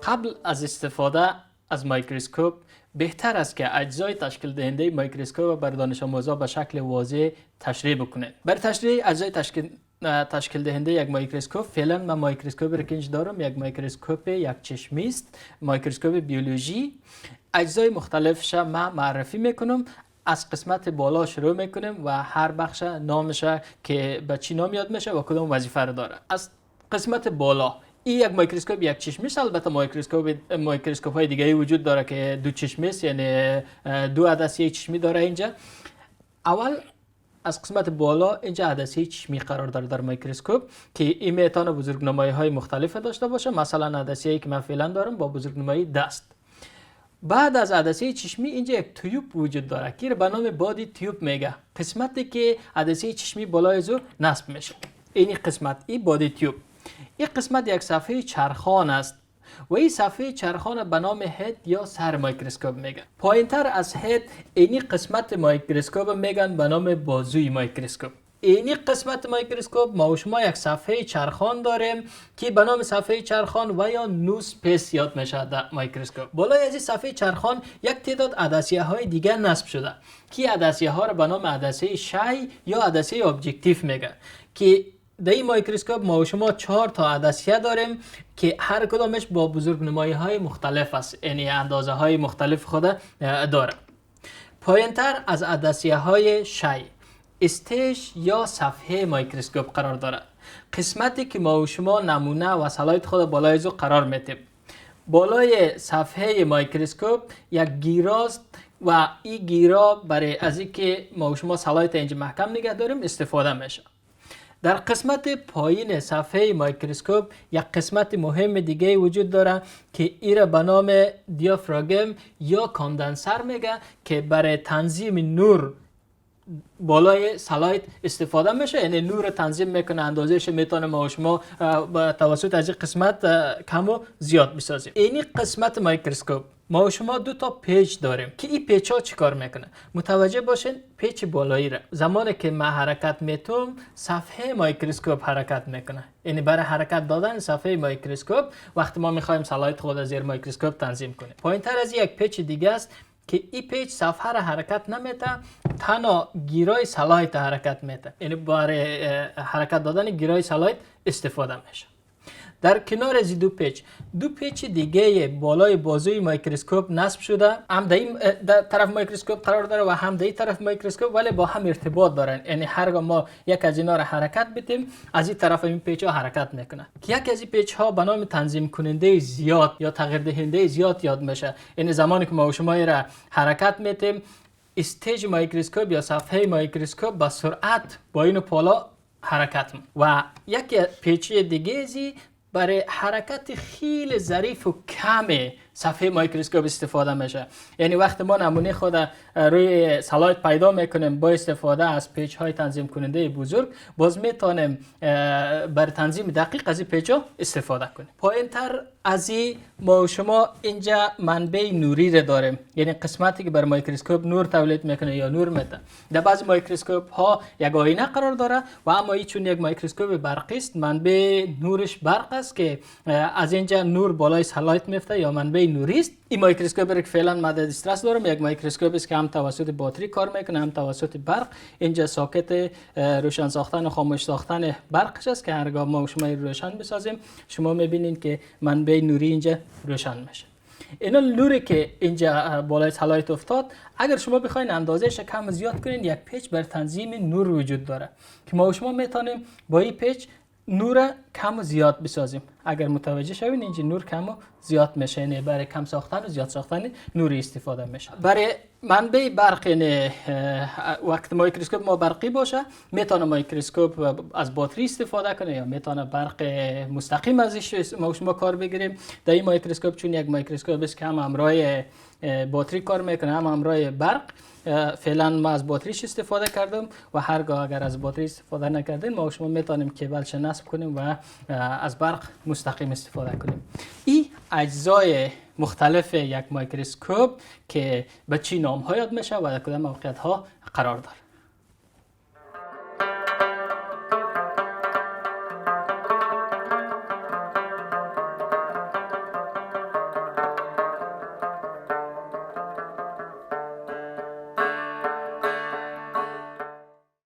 قبل از استفاده از میکروسکوپ بهتر است که اجزای تشکیل دهنده میکروسکوپ بر دانش آموزا به شکل واضح تشریح بکنید. برای تشریح اجزای تشکیل دهنده یک میکروسکوپ، فعلا من میکروسکوپ را که دارم یک میکروسکوپ یک چشمی است، میکروسکوپ بیولوژی. اجزای مختلفش من معرفی میکنم. از قسمت بالا شروع میکنیم و هر بخش نامش که به چی نام یاد میشه و کدام وظیفه رو داره. از قسمت بالا، این یک میکروسکوپ یک چشمی است. البته میکروسکوپ های دیگه وجود داره که دو چشمی است، یعنی دو عدسه چشمی داره. اینجا اول از قسمت بالا اینجا عدسه چشمی قرار داره در میکروسکوپ که این میتونه بزرگنمایی های مختلف داشته باشه. مثلا عدسه ای که من فعلا دارم با بزرگنمایی دست. بعد از عدسه چشمی اینجا یک تیوب وجود داره که به نام بادی تیوب میگه. قسمتی که عدسه چشمی بالای زور نصب میشه، این قسمت این بادی تیوب. این قسمت یک صفحه چرخان است و این صفحه چرخان به نام هد یا سر میکروسکوپ میگن. پایینتر از هد اینی قسمت میکروسکوپ میگن به نام بازوی میکروسکوپ. اینی قسمت میکروسکوپ ما و شما یک صفحه چرخان داریم که به نام صفحه چرخان و یا نوز پیس یاد میشه در میکروسکوپ. بالای از این صفحه چرخان یک تعداد عدسیه های دیگر نصب شده که عدسیه ها را به نام عدسه شی یا عدسه ابجکتیو میگن که در این میکروسکوپ ما و شما 4 تا عدسیه داریم که هر کدامش با بزرگنمایی های مختلف است، یعنی اندازه های مختلف خود داره. پایینتر از عدسیه های شی استیج یا صفحه میکروسکوپ قرار داره، قسمتی که ما و شما نمونه و سلاید خود بالای زو قرار میتیم. بالای صفحه میکروسکوپ یک گیراست و این گیرا برای از اینکه ما و شما سلاید اینجا محکم نگه داریم استفاده میشه. در قسمت پایین صفحه میکروسکوپ یک قسمت مهم دیگه وجود داره که ایره به نام دیافراگم یا کاندنسر میگه که برای تنظیم نور بالای سلاید استفاده میشه، یعنی نور تنظیم میکنه، اندازهش میتونه ما و شما توسط از این قسمت کم و زیاد بسازیم. این قسمت میکروسکوپ ما و شما 2 تا پیچ داریم که این پیچ ها چی کار میکنه؟ متوجه باشین پیچ بالایی را زمانی که من حرکت میتونم صفحه میکروسکوپ حرکت میکنه، یعنی برای حرکت دادن صفحه میکروسکوپ وقتی ما میخوایم سلاید خود از زیر میکروسکوپ تنظیم کنیم. پایینتر از یک پیچ دیگه است که این پیچ صفحه را حرکت نمیده، تنها گیرای سلاید حرکت میده، یعنی برای حرکت دادن گیرای سلاید استفاده میشه. در کنار از دو پیچ دیگه بالای بازوی میکروسکوپ نصب شده، هم در طرف میکروسکوپ قرار داره و هم در این طرف میکروسکوپ، ولی با هم ارتباط دارن، یعنی هرگاه ما یک از اینا را حرکت بدیم از این طرف این پیچ ها حرکت میکنه که یک از این پیچ ها به نام تنظیم کننده زیاد یا تغییر دهنده زیاد یاد میشه. یعنی زمانی که ما و شما را حرکت میدیم استیج میکروسکوپ یا صفحه میکروسکوپ با سرعت با این بالا حرکت و یک پیچ دیگه برای حرکت خیلی ظریف و کم صفحه میکروسکوپ استفاده میشه. یعنی وقتی ما نمونه خود روی سلاید پیدا میکنیم با استفاده از پیچ های تنظیم کننده بزرگ، باز میتونیم برای تنظیم دقیق از این پیچ ها استفاده کنیم. پایینتر از این ما و شما اینجا منبع نوری رو داریم، یعنی قسمتی که بر میکروسکوپ نور تولید میکنه یا نور میده. در بعضی میکروسکوپ ها یک آینه قرار داره و اما این چون یک میکروسکوپ برقی است منبع نورش برق است که از اینجا نور بالای سلاید میفته یا منبع نوری است. این میکروسکوپ که فعلا مد دسترس دارم یک میکروسکوپ است که هم توسط باتری کار میکنه هم توسط برق. اینجا ساکت روشن ساختن و خاموش ساختن برقش است که هرگاه ما شما روشن بسازیم شما میبینید که منبع نوری اینجا روشن میشه. اینا نوری که اینجا بالای سلاید افتاد اگر شما بخواین اندازهش کم زیاد کنین یک پیچ بر تنظیم نور وجود داره که ما شما میتونیم با این پیچ نور کم و زیاد بسازیم. اگر متوجه شوین اینجا نور کم و زیاد میشه، یعنی برای کم ساختن و زیاد ساختن نوری استفاده میشه. برای منبع برق یعنی وقت میکروسکوپ ما برقی باشه میتونه میکروسکوپ از باتری استفاده کنه یا میتونه برق مستقیم ازش ما شما کار بگیریم. در این میکروسکوپ چون یک میکروسکوپ است که هم همراه باتری کار میکنه هم همراه برق، فعلا ما از باتریش استفاده کردم و هرگاه اگر از باتری استفاده نکردیم ما شما میتونیم کیبلش نصب کنیم و از برق مستقیم استفاده کنیم. این اجزای مختلف یک میکروسکوپ که به چی نام ها یاد میشه و در کدام موقعیت ها قرار داره.